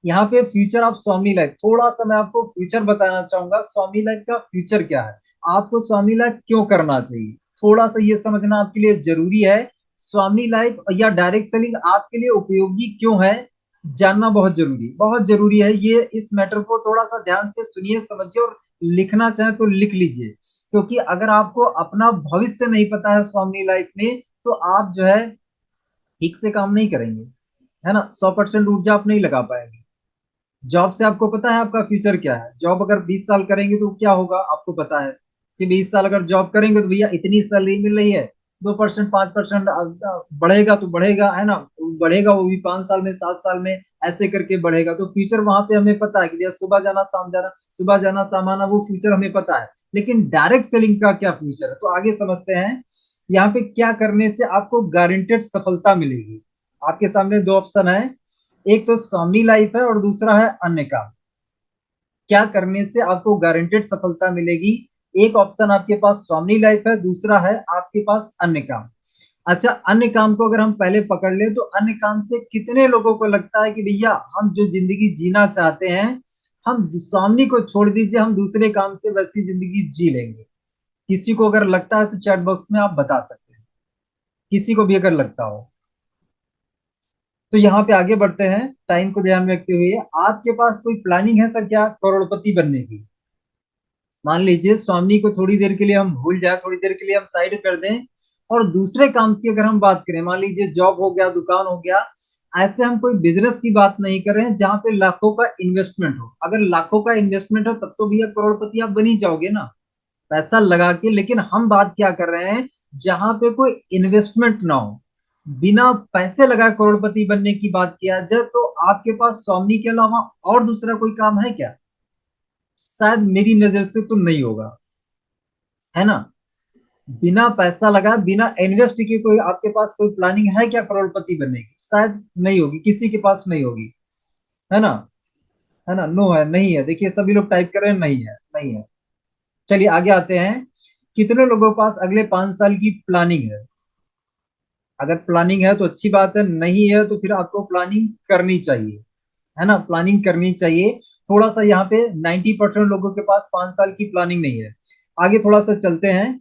यहाँ पे future of Swami life, थोड़ा सा मैं आपको फ्यूचर बताना चाहूंगा, स्वामी लाइफ का फ्यूचर क्या है, आपको स्वामी लाइफ क्यों करना चाहिए, थोड़ा सा ये समझना आपके लिए जरूरी है। स्वामी लाइफ या डायरेक्ट सेलिंग आपके लिए उपयोगी क्यों है, जानना बहुत जरूरी है ये। इस मैटर को थोड़ा सा ध्यान से सुनिए, समझिए, और लिखना चाहे तो लिख लीजिए, क्योंकि अगर आपको अपना भविष्य नहीं पता है स्वामी लाइफ में, तो आप जो है ठीक से काम नहीं करेंगे, है ना, 100% ऊर्जा आप नहीं लगा पाएंगे। जॉब से आपको पता है आपका फ्यूचर क्या है, जॉब अगर 20 साल करेंगे तो क्या होगा आपको पता है, कि 20 साल अगर जॉब करेंगे तो भैया इतनी सैलरी मिल रही है, 2% 5% बढ़ेगा तो बढ़ेगा, है ना, बढ़ेगा वो भी 5 साल में 7 साल में, ऐसे करके बढ़ेगा। तो फ्यूचर वहां पे हमें पता है कि भैया सुबह जाना शाम जाना, सुबह जाना शाम आना, वो फ्यूचर हमें पता है। लेकिन डायरेक्ट सेलिंग का क्या फ्यूचर है, तो आगे समझते हैं। यहाँ पे क्या करने से आपको गारंटेड सफलता मिलेगी। आपके सामने दो ऑप्शन है, एक तो स्वामी लाइफ है और दूसरा है अन्य काम। क्या करने से आपको गारंटेड सफलता मिलेगी, एक ऑप्शन आपके पास स्वामी लाइफ है, दूसरा है आपके पास अन्य काम। अच्छा, अन्य काम को अगर हम पहले पकड़ ले, तो अन्य काम से कितने लोगों को लगता है कि भैया हम जो जिंदगी जीना चाहते हैं, हम स्वामी को छोड़ दीजिए, हम दूसरे काम से वैसी जिंदगी जी लेंगे। किसी को अगर लगता है तो चैट बॉक्स में आप बता सकते हैं, किसी को भी अगर लगता हो। तो यहाँ पे आगे बढ़ते हैं, टाइम को ध्यान में रखते हुए, आपके पास कोई प्लानिंग है सर क्या करोड़पति बनने की। मान लीजिए स्वामी को थोड़ी देर के लिए हम भूल जाए, थोड़ी देर के लिए हम साइड कर दें, और दूसरे काम की अगर हम बात करें, मान लीजिए जॉब हो गया, दुकान हो गया, ऐसे हम कोई बिजनेस की बात नहीं कर रहे हैं जहां पे लाखों का इन्वेस्टमेंट हो। अगर लाखों का इन्वेस्टमेंट हो तब तो भैया करोड़पति आप बन ही जाओगे ना, पैसा लगा के। लेकिन हम बात क्या कर रहे हैं, जहां पे कोई इन्वेस्टमेंट ना हो, बिना पैसे लगाए करोड़पति बनने की बात किया जाए, तो आपके पास स्वामी के अलावा और दूसरा कोई काम है क्या। शायद मेरी नजर से तो नहीं होगा, है ना। बिना पैसा लगाए, बिना इन्वेस्ट किए कोई आपके पास कोई प्लानिंग है क्या करोड़पति बनने की, शायद नहीं होगी, किसी के पास नहीं होगी, है ना। है ना, नो है, नहीं है, देखिए सभी लोग टाइप कर रहे हैं, नहीं है, नहीं है। चलिए आगे आते हैं, कितने लोगों के पास अगले 5 साल की प्लानिंग है। अगर प्लानिंग है तो अच्छी बात है, नहीं है तो फिर आपको प्लानिंग करनी चाहिए, है ना, प्लानिंग करनी चाहिए। थोड़ा सा यहाँ पे 90% लोगों के पास 5 साल की प्लानिंग नहीं है। आगे थोड़ा सा चलते हैं,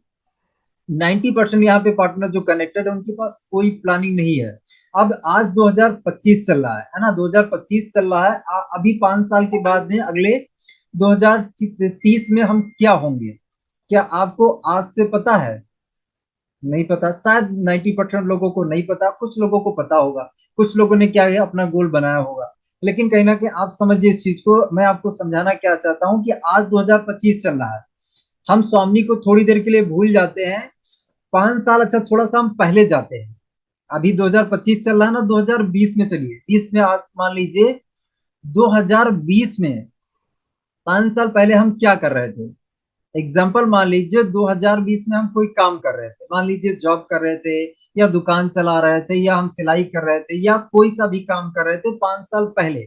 90% यहाँ पे पार्टनर जो कनेक्टेड है उनके पास कोई प्लानिंग नहीं है। अब आज 2025 चल रहा है ना, 2025 चल रहा है, अभी 5 साल के बाद में अगले 2030 में हम क्या होंगे, क्या आपको आज से पता है। नहीं पता, शायद 90% लोगों को नहीं पता, कुछ लोगों को पता होगा, कुछ लोगों ने क्या है अपना गोल बनाया होगा। लेकिन कहीं ना कहीं आप समझिए इस चीज को, मैं आपको समझाना क्या चाहता हूँ कि आज 2025 चल रहा है, हम स्वामी को थोड़ी देर के लिए भूल जाते हैं। 5 साल, अच्छा थोड़ा सा हम पहले जाते हैं, अभी 2025 चल रहा है ना, 2020 में चलिए, 20 में आज मान लीजिए, 2020 में 5 साल पहले हम क्या कर रहे थे। एग्जाम्पल मान लीजिए 2020 में हम कोई काम कर रहे थे, मान लीजिए जॉब कर रहे थे, या दुकान चला रहे थे, या हम सिलाई कर रहे थे, या कोई सा भी काम कर रहे थे 5 साल पहले।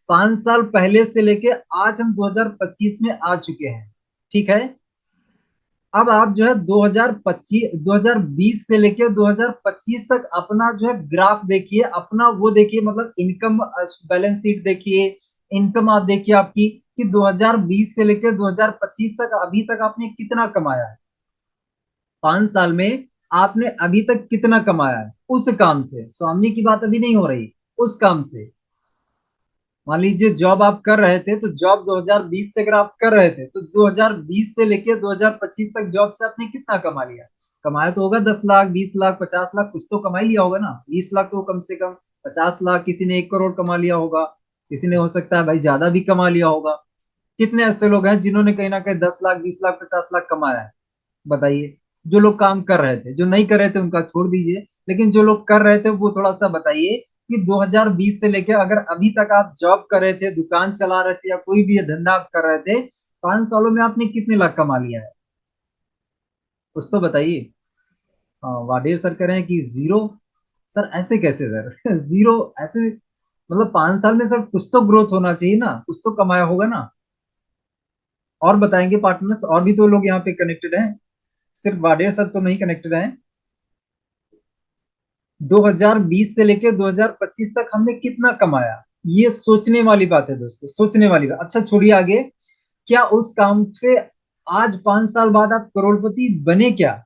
5 साल पहले से लेके आज हम 2025 में आ चुके हैं, ठीक है। अब आप जो है 2025 2020 से लेके 2025 तक अपना जो है ग्राफ देखिए, अपना वो देखिए, मतलब इनकम बैलेंस शीट देखिए, इनकम आप देखिए आपकी, कि 2020 से लेके 2025 तक अभी तक आपने कितना कमाया है। 5 साल में आपने अभी तक कितना कमाया है उस काम से, स्वामी की बात अभी नहीं हो रही, उस काम से। मान लीजिए जॉब आप कर रहे थे, तो जॉब 2020 से अगर आप कर रहे थे, तो 2020 से लेके 2025 तक जॉब से आपने कितना कमा लिया। कमाया तो होगा 10 लाख, 20 लाख, 50 लाख, कुछ तो कमा ही लिया होगा ना, 20 लाख तो कम से कम, 50 लाख, किसी ने 1 करोड़ कमा लिया होगा, किसी ने हो सकता है भाई ज्यादा भी कमा लिया होगा। कितने ऐसे लोग हैं जिन्होंने कहीं ना कहीं 10 लाख, 20 लाख, 50 लाख कमाया है, बताइए। जो लोग काम कर रहे थे, जो नहीं कर रहे थे उनका छोड़ दीजिए, लेकिन जो लोग कर रहे थे वो थोड़ा सा बताइए, कि 2020 से लेकर अगर अभी तक आप जॉब कर रहे थे, दुकान चला रहे थे, या कोई भी धंधा आप कर रहे थे, 5 सालों में आपने कितने लाख कमा लिया है, कुछ तो बताइए। वाडेर सर कह रहे हैं कि जीरो। सर ऐसे कैसे सर जीरो ऐसे, मतलब 5 साल में सर कुछ तो ग्रोथ होना चाहिए ना, कुछ तो कमाया होगा ना। और बताएंगे पार्टनर्स, और भी तो लोग यहाँ पे कनेक्टेड हैं, सिर्फ वाडेर सर तो नहीं कनेक्टेड हैं। 2020 से लेके 2025 तक हमने कितना कमाया, ये सोचने वाली बात है दोस्तों, सोचने वाली बात। अच्छा छोड़िए आगे, क्या उस काम से आज 5 साल बाद आप करोड़पति बने क्या?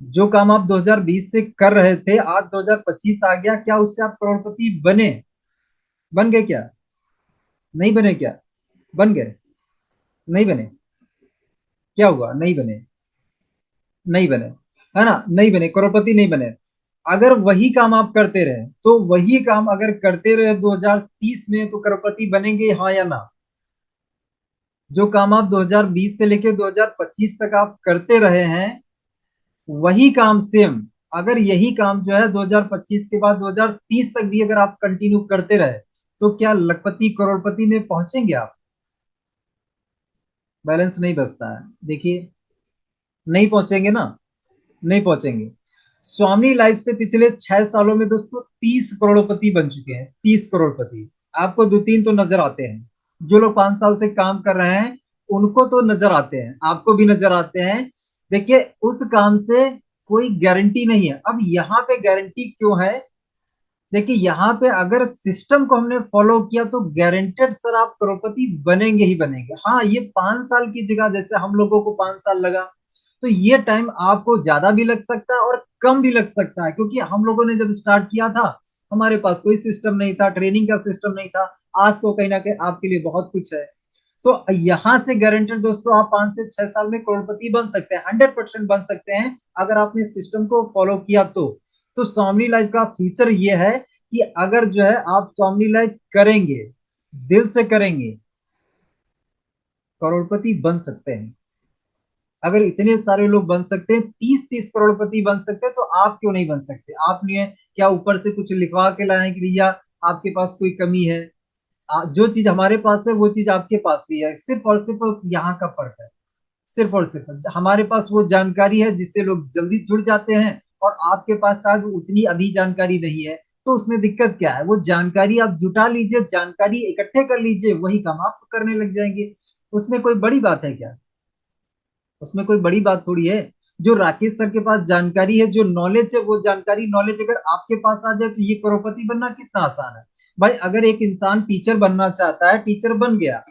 जो काम आप 2020 से कर रहे थे, आज 2025 आ गया, क्या उससे आप करोड़पति बने? बन गए क्या? नहीं बने क्या? बन गए? नहीं बने? क्या हुआ, नहीं बने? नहीं बने, है ना, नहीं बने, करोड़पति नहीं बने। अगर वही काम आप करते रहे, तो वही काम अगर करते रहे 2030 में, तो करोड़पति बनेंगे, हाँ या ना? जो काम आप 2020 से लेकर 2025 तक आप करते रहे हैं, वही काम सेम, अगर यही काम जो है 2025 के बाद 2030 तक भी अगर आप कंटिन्यू करते रहे, तो क्या लखपति करोड़पति में पहुंचेंगे आप? बैलेंस नहीं बचता है, देखिए, नहीं पहुंचेंगे ना, नहीं पहुंचेंगे। स्वामी लाइफ से पिछले 6 सालों में दोस्तों 30 करोड़पति बन चुके हैं, 30 करोड़पति। आपको दो तीन तो नजर आते हैं, जो लोग 5 साल से काम कर रहे हैं उनको तो नजर आते हैं, आपको भी नजर आते हैं। देखिए, उस काम से कोई गारंटी नहीं है। अब यहाँ पे गारंटी क्यों है? देखिए, यहाँ पे अगर सिस्टम को हमने फॉलो किया तो गारंटेड सर आप करोड़पति बनेंगे ही बनेंगे। हाँ, ये 5 साल की जगह जैसे हम लोगों को 5 साल लगा, तो ये टाइम आपको ज्यादा भी लग सकता है और कम भी लग सकता है, क्योंकि हम लोगों ने जब स्टार्ट किया था, हमारे पास कोई सिस्टम नहीं था, ट्रेनिंग का सिस्टम नहीं था। आज तो कहीं ना कहीं आपके लिए बहुत कुछ है। तो यहाँ से गारंटेड दोस्तों आप 5 से 6 साल में करोड़पति बन सकते हैं, 100% बन सकते हैं, अगर आपने सिस्टम को फॉलो किया तो स्वामी लाइफ का फ्यूचर ये है कि अगर जो है आप स्वामी लाइफ करेंगे, दिल से करेंगे, करोड़पति बन सकते हैं। अगर इतने सारे लोग बन सकते हैं, 30-30 करोड़पति बन सकते हैं, तो आप क्यों नहीं बन सकते? आपने क्या ऊपर से कुछ लिखवा के लाए हैं कि भैया आपके पास कोई कमी है? जो चीज हमारे पास है वो चीज आपके पास भी है, सिर्फ और सिर्फ यहाँ का फर्क है। सिर्फ और सिर्फ हमारे पास वो जानकारी है जिससे लोग जल्दी जुड़ जाते हैं, और आपके पास शायद उतनी अभी जानकारी नहीं है। तो उसमें दिक्कत क्या है? वो जानकारी आप जुटा लीजिए, जानकारी इकट्ठे कर लीजिए, वही काम आप करने लग जाएंगे। उसमें कोई बड़ी बात है क्या? उसमें कोई बड़ी बात थोड़ी है। जो राकेश सर के पास जानकारी है, जो नॉलेज है, वो जानकारी नॉलेज अगर आपके पास आ जाए, तो ये करोड़पति बनना कितना आसान है। भाई, अगर एक इंसान टीचर बनना चाहता है, टीचर बन गया,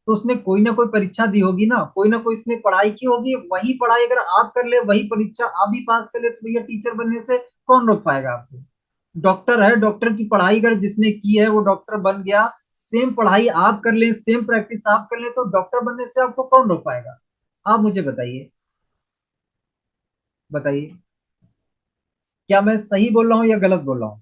तो उसने कोई ना कोई परीक्षा दी होगी ना, कोई ना कोई इसने पढ़ाई की होगी। वही पढ़ाई अगर आप कर ले, वही परीक्षा आप भी पास कर ले, तो भैया टीचर बनने से कौन रोक पाएगा आपको? डॉक्टर है, डॉक्टर की पढ़ाई अगर जिसने की है वो डॉक्टर बन गया, सेम पढ़ाई आप कर ले, सेम प्रैक्टिस आप कर ले, तो डॉक्टर बनने से आपको कौन रोक पाएगा? आप मुझे बताइए, बताइए, क्या मैं सही बोल रहा हूँ या गलत बोल रहा हूँ?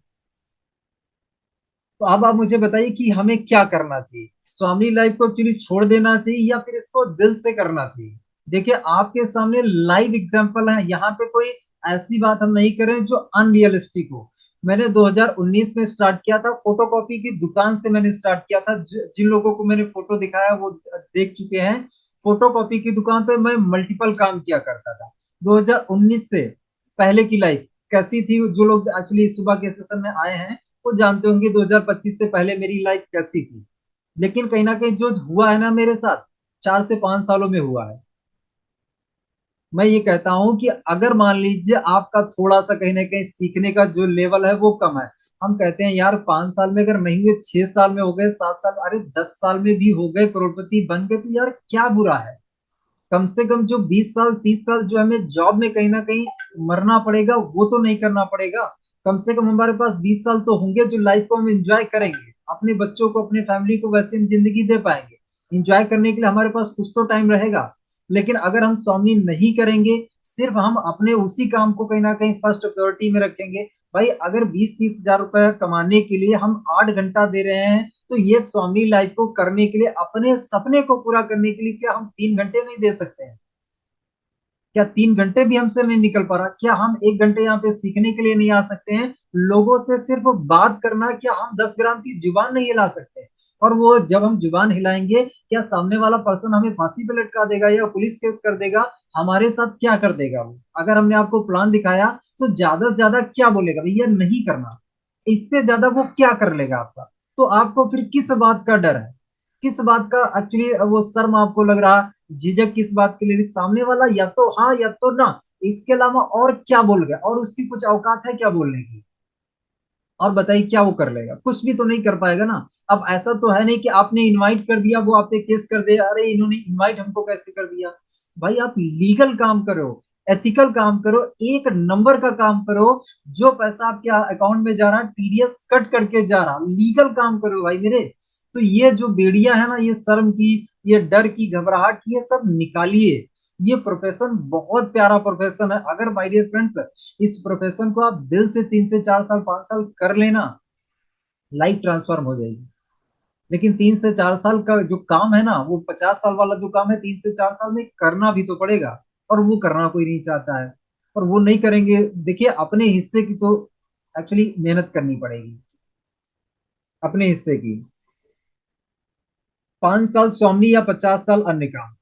तो अब आप मुझे बताइए कि हमें क्या करना चाहिए? स्वामी लाइफ को एक्चुअली छोड़ देना चाहिए या फिर इसको दिल से करना चाहिए? देखिए, आपके सामने लाइव एग्जांपल है, यहाँ पे कोई ऐसी बात हम नहीं करें जो अनरियलिस्टिक हो। मैंने 2019 में स्टार्ट किया था, फोटोकॉपी की दुकान से मैंने स्टार्ट किया था। जिन लोगों को मैंने फोटो दिखाया वो देख चुके हैं। फोटोकॉपी की दुकान पे मैं मल्टीपल काम किया करता था। 2019 से पहले की लाइफ कैसी थी, जो लोग एक्चुअली सुबह के सेशन में आए हैं वो जानते होंगे 2025 से पहले मेरी लाइफ कैसी थी। लेकिन कहीं ना कहीं जो हुआ है ना मेरे साथ, 4 से 5 सालों में हुआ है। मैं ये कहता हूं कि अगर मान लीजिए आपका थोड़ा सा कहीं ना कहीं सीखने का जो लेवल है वो कम है, हम कहते हैं यार 5 साल में अगर नहीं हुए, 6 साल में हो गए, 7 साल, अरे 10 साल में भी हो गए, करोड़पति बन गए, तो यार क्या बुरा है? कम से कम जो 20 साल 30 साल जो हमें जॉब में कहीं ना कहीं मरना पड़ेगा, वो तो नहीं करना पड़ेगा। कम से कम हमारे पास 20 साल तो होंगे जो लाइफ को हम एंजॉय करेंगे, अपने बच्चों को, अपने फैमिली को वैसे हम जिंदगी दे पाएंगे। एंजॉय करने के लिए हमारे पास कुछ तो टाइम रहेगा। लेकिन अगर हम स्वामी नहीं करेंगे, सिर्फ हम अपने उसी काम को कहीं ना कहीं फर्स्ट प्रायोरिटी में रखेंगे, भाई अगर 20-30 हजार रुपए कमाने के लिए हम 8 घंटा दे रहे हैं, तो ये स्वामी लाइफ को करने के लिए, अपने सपने को पूरा करने के लिए, क्या हम 3 घंटे नहीं दे सकते हैं? क्या 3 घंटे भी हमसे नहीं निकल पा रहा? क्या हम 1 घंटे यहाँ पे सीखने के लिए नहीं आ सकते हैं? लोगों से सिर्फ बात करना, क्या हम 10 ग्राम की जुबान नहीं हिला सकते? और वो जब हम जुबान हिलाएंगे, क्या सामने वाला पर्सन हमें फांसी पे लटका देगा या पुलिस केस कर देगा? हमारे साथ क्या कर देगा वो? अगर हमने आपको प्लान दिखाया, तो ज्यादा से ज्यादा क्या बोलेगा? भैया नहीं करना। इससे ज्यादा वो क्या कर लेगा आपका? तो आपको फिर किस बात का डर है? किस बात का एक्चुअली वो शर्म आपको लग रहा? झिझक किस बात के लिए? सामने वाला या तो हाँ या तो ना, इसके अलावा और क्या बोल गया, और उसकी कुछ औकात है क्या बोलने की? और बताइए क्या वो कर लेगा? कुछ भी तो नहीं कर पाएगा ना। अब ऐसा तो है नहीं कि आपने इनवाइट कर दिया वो आप पे केस कर दे, अरे इन्होंने इनवाइट हमको कैसे कर दिया। भाई आप लीगल काम करो, एथिकल काम करो, एक नंबर का काम करो। जो पैसा आपके अकाउंट में जा रहा है टीडीएस कट करके जा रहा, लीगल काम करो भाई मेरे। तो ये जो बेड़ियां है ना, ये शर्म की, ये डर की, घबराहट की, ये सब निकालिए। ये प्रोफेशन बहुत प्यारा प्रोफेशन है। अगर माय डियर फ्रेंड्स इस प्रोफेशन को आप दिल से 3 से 4 साल 5 साल कर लेना, लाइफ ट्रांसफॉर्म हो जाएगी। लेकिन 3 से 4 साल का जो काम है ना, वो 50 साल वाला जो काम है 3 से 4 साल में करना भी तो पड़ेगा। और वो करना कोई नहीं चाहता है। और वो नहीं करेंगे। देखिए अपने हिस्से की तो एक्चुअली मेहनत करनी पड़ेगी, अपने हिस्से की। 5 साल स्वामी या 50 साल अन्य काम,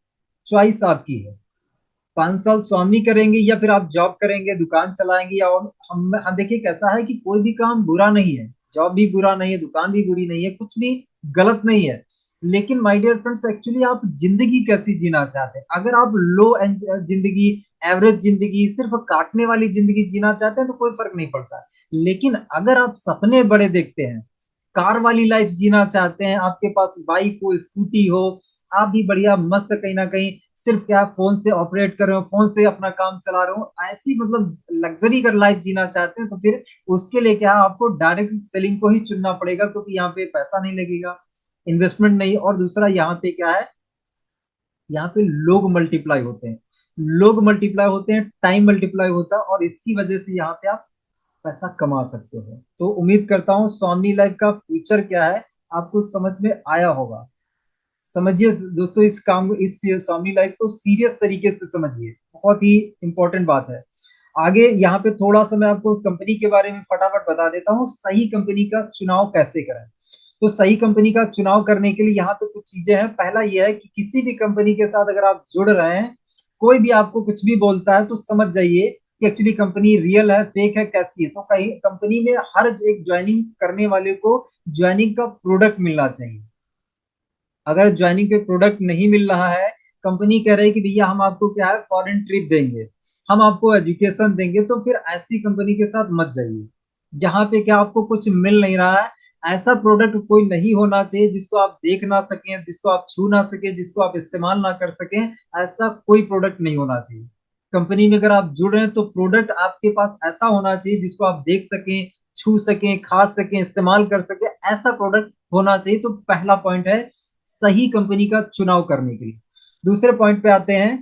चॉइस आपकी है। 5 साल स्वामी करेंगे या फिर आप जॉब करेंगे, दुकान चलाएंगे, या और हम देखिए कैसा है कि कोई भी काम बुरा नहीं है, जॉब भी बुरा नहीं है, दुकान भी बुरी नहीं है, कुछ भी गलत नहीं है। लेकिन माय डियर फ्रेंड्स एक्चुअली आप जिंदगी कैसी जीना चाहते हैं? अगर आप लो जिंदगी, एवरेज जिंदगी, सिर्फ काटने वाली जिंदगी जीना चाहते हैं तो कोई फर्क नहीं पड़ता। लेकिन अगर आप सपने बड़े देखते हैं, कार वाली लाइफ जीना चाहते हैं, आपके पास बाइक हो, स्कूटी हो, आप भी बढ़िया मस्त कहीं ना कहीं सिर्फ क्या फोन से ऑपरेट कर रहे हो, फोन से अपना काम चला रहे हो, ऐसी मतलब लग्जरी अगर लाइफ जीना चाहते हैं तो फिर उसके लिए क्या है, आपको डायरेक्ट सेलिंग को ही चुनना पड़ेगा, क्योंकि यहाँ पे पैसा नहीं लगेगा, इन्वेस्टमेंट नहीं। और दूसरा यहाँ पे क्या है, यहाँ पे लोग मल्टीप्लाई होते हैं, लोग मल्टीप्लाई होते हैं, टाइम मल्टीप्लाई होता है, और इसकी वजह से यहाँ पे आप पैसा कमा सकते हो। तो उम्मीद करता हूँ स्वामी लाइफ का फ्यूचर क्या है आपको समझ में आया होगा। समझिए दोस्तों, इस काम, इस स्वामी लाइफ को सीरियस तरीके से समझिए, बहुत ही इंपॉर्टेंट बात है। आगे यहाँ पे थोड़ा सा मैं आपको कंपनी के बारे में फटाफट बता देता हूँ, सही कंपनी का चुनाव कैसे करें। तो सही कंपनी का चुनाव करने के लिए यहाँ पे कुछ चीजें हैं। पहला यह है कि किसी भी कंपनी के साथ अगर आप जुड़ रहे हैं, कोई भी आपको कुछ भी बोलता है तो समझ जाइए कि एक्चुअली कंपनी रियल है, फेक है, कैसी है। तो कहीं कंपनी में हर एक ज्वाइनिंग करने वाले को ज्वाइनिंग का प्रोडक्ट मिलना चाहिए। अगर ज्वाइनिंग पे प्रोडक्ट नहीं मिल रहा है, कंपनी कह रही है कि भैया हम आपको क्या है फॉरेन ट्रिप देंगे, हम आपको एजुकेशन देंगे, तो फिर ऐसी कंपनी के साथ मत जाइए जहां पे क्या आपको कुछ मिल नहीं रहा है। ऐसा प्रोडक्ट कोई नहीं होना चाहिए जिसको आप देख ना सकें, जिसको आप छू ना सके, जिसको आप इस्तेमाल ना कर सकें। ऐसा कोई प्रोडक्ट नहीं होना चाहिए। कंपनी में अगर आप जुड़ रहे हैं तो प्रोडक्ट आपके पास ऐसा होना चाहिए जिसको आप देख सकें, छू सकें, खा सकें, इस्तेमाल कर सकें, ऐसा प्रोडक्ट होना चाहिए। तो पहला पॉइंट है सही कंपनी का चुनाव करने के लिए। दूसरे पॉइंट पे आते हैं,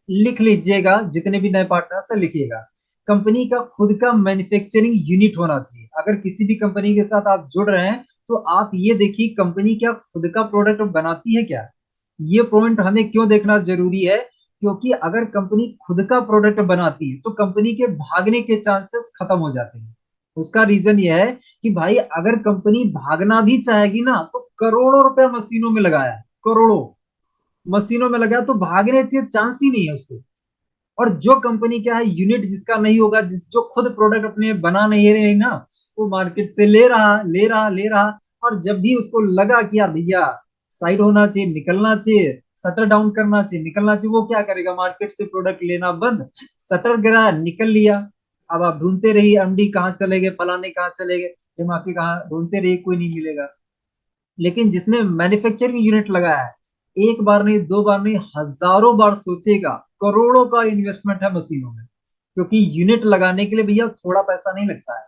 लिख लीजिएगा, जितने भी नए पार्टनर से लिखिएगा, कंपनी का खुद का मैन्युफैक्चरिंग यूनिट होना चाहिए। अगर किसी भी कंपनी के साथ आप जुड़ रहे हैं तो आप ये देखिए कंपनी क्या खुद का प्रोडक्ट बनाती है क्या। ये पॉइंट हमें क्यों देखना जरूरी है, क्योंकि अगर कंपनी खुद का प्रोडक्ट बनाती है तो कंपनी के भागने के चांसेस खत्म हो जाते हैं। उसका रीजन यह है कि भाई अगर कंपनी भागना भी चाहेगी ना तो करोड़ों रुपए मशीनों में लगाया है, करोड़ों मशीनों में लगाया, तो भागने के चांस ही नहीं है उसके। और जो कंपनी क्या है यूनिट जिसका नहीं होगा, जिस जो खुद प्रोडक्ट अपने बना नहीं रही ना, वो मार्केट से ले रहा ले रहा ले रहा, और जब भी उसको लगा कि यार भैया साइड होना चाहिए, निकलना चाहिए, शटर डाउन करना चाहिए, निकलना चाहिए, वो क्या करेगा, मार्केट से प्रोडक्ट लेना बंद, शटर गिरा, निकल लिया। अब आप ढूंढते रहिए एमडी कहाँ चले गए, फलाने कहाँ चले गए, दिमागी कहाँ, ढूंढते रहिए, कोई नहीं मिलेगा। लेकिन जिसने मैन्युफैक्चरिंग यूनिट लगाया है, एक बार नहीं, दो बार नहीं, हजारों बार सोचेगा, करोड़ों का इन्वेस्टमेंट है मशीनों में, क्योंकि यूनिट लगाने के लिए भैया थोड़ा पैसा नहीं लगता है।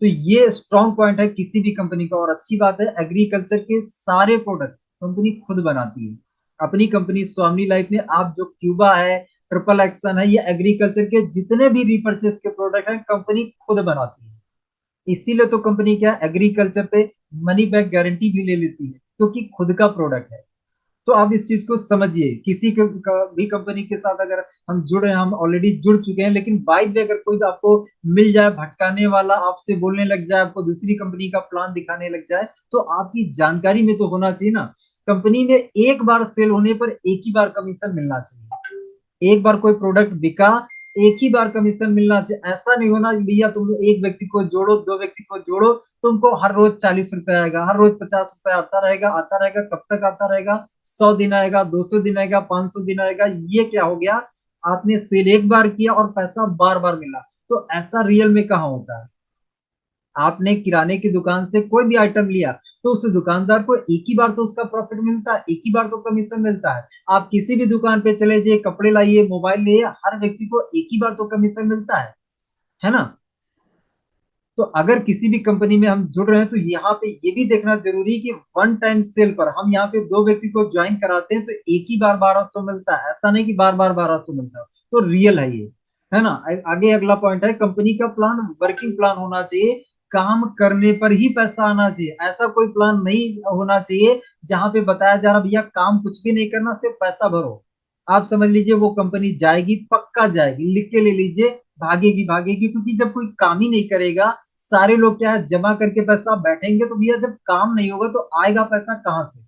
तो ये स्ट्रॉन्ग पॉइंट है किसी भी कंपनी का। और अच्छी बात है, एग्रीकल्चर के सारे प्रोडक्ट कंपनी खुद बनाती है। अपनी कंपनी स्वामी लाइफ में आप जो क्यूबा है, ट्रिपल एक्शन है, ये एग्रीकल्चर के जितने भी रिपर्चेस के प्रोडक्ट हैं कंपनी खुद बनाती है। इसीलिए तो कंपनी क्या एग्रीकल्चर पे मनी बैक गारंटी भी ले लेती है, क्योंकि खुद का प्रोडक्ट है। तो आप इस चीज को समझिए, किसी भी कंपनी के साथ अगर हम जुड़े हैं, हम ऑलरेडी जुड़ चुके हैं, लेकिन बाई वे अगर कोई भी आपको मिल जाए भटकाने वाला, आपसे बोलने लग जाए, आपको दूसरी कंपनी का प्लान दिखाने लग जाए, तो आपकी जानकारी में तो होना चाहिए ना। कंपनी में एक बार सेल होने पर एक ही बार कमीशन मिलना चाहिए। एक बार कोई प्रोडक्ट बिका, एक ही बार कमीशन मिलना चाहिए। ऐसा नहीं होना कि भैया तुम एक व्यक्ति को जोड़ो, दो व्यक्ति को जोड़ो, तुमको हर रोज 40 रुपए आएगा, हर रोज 50 रुपए आता रहेगा, आता रहेगा, कब तक आता रहेगा, 100 दिन आएगा, 200 दिन आएगा, 500 दिन आएगा, ये क्या हो गया, आपने सेल एक बार किया और पैसा बार बार मिला। तो ऐसा रियल में कहाँ होता है। आपने किराने की दुकान से कोई भी आइटम लिया तो उस दुकानदार को एक ही बार तो उसका प्रॉफिट मिलता है, एक ही बार तो कमीशन मिलता है। आप किसी भी दुकान पे चले जाइए, कपड़े लाइए, मोबाइल लिए, हर व्यक्ति को एक ही बार तो कमीशन मिलता है ना। तो अगर किसी भी कंपनी में हम जुड़ रहे हैं तो यहाँ पे ये भी देखना जरूरी है कि वन टाइम सेल पर हम यहाँ पे दो व्यक्ति को ज्वाइन कराते हैं तो एक ही बार 1200 मिलता है, ऐसा नहीं कि बार बार 1200 मिलता है। तो रियल है ये, है ना। आगे अगला पॉइंट है, कंपनी का प्लान वर्किंग प्लान होना चाहिए। काम करने पर ही पैसा आना चाहिए, ऐसा कोई प्लान नहीं होना चाहिए जहां पे बताया जा रहा भैया काम कुछ भी नहीं करना, सिर्फ पैसा भरो। आप समझ लीजिए वो कंपनी जाएगी, पक्का जाएगी, लिख के ले लीजिए, भागेगी भागेगी। क्योंकि जब कोई काम ही नहीं करेगा, सारे लोग क्या है जमा करके पैसा बैठेंगे, तो भैया जब काम नहीं होगा तो आएगा पैसा कहाँ से।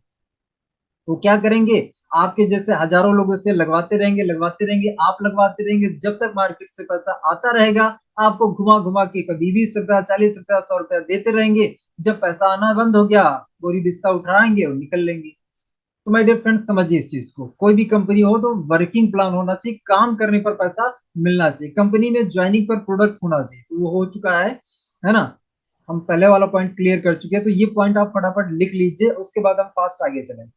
तो क्या करेंगे, आपके जैसे हजारों लोग इससे लगवाते रहेंगे, लगवाते रहेंगे, आप लगवाते रहेंगे, जब तक मार्केट से पैसा आता रहेगा आपको घुमा घुमा के कभी 20 रुपया, 40 रुपया, 100 रुपया देते रहेंगे। जब पैसा आना बंद हो गया, बोरी बिस्ता उठाएंगे और निकल लेंगे। तो माय डियर फ्रेंड्स, समझिए इस चीज को, कोई भी कंपनी हो तो वर्किंग प्लान होना चाहिए, काम करने पर पैसा मिलना चाहिए, कंपनी में ज्वाइनिंग पर प्रोडक्ट होना चाहिए। तो वो हो चुका है ना। हम पहले वाला पॉइंट क्लियर कर चुके हैं, तो ये पॉइंट आप फटाफट लिख लीजिए, उसके बाद हम फास्ट आगे चलें।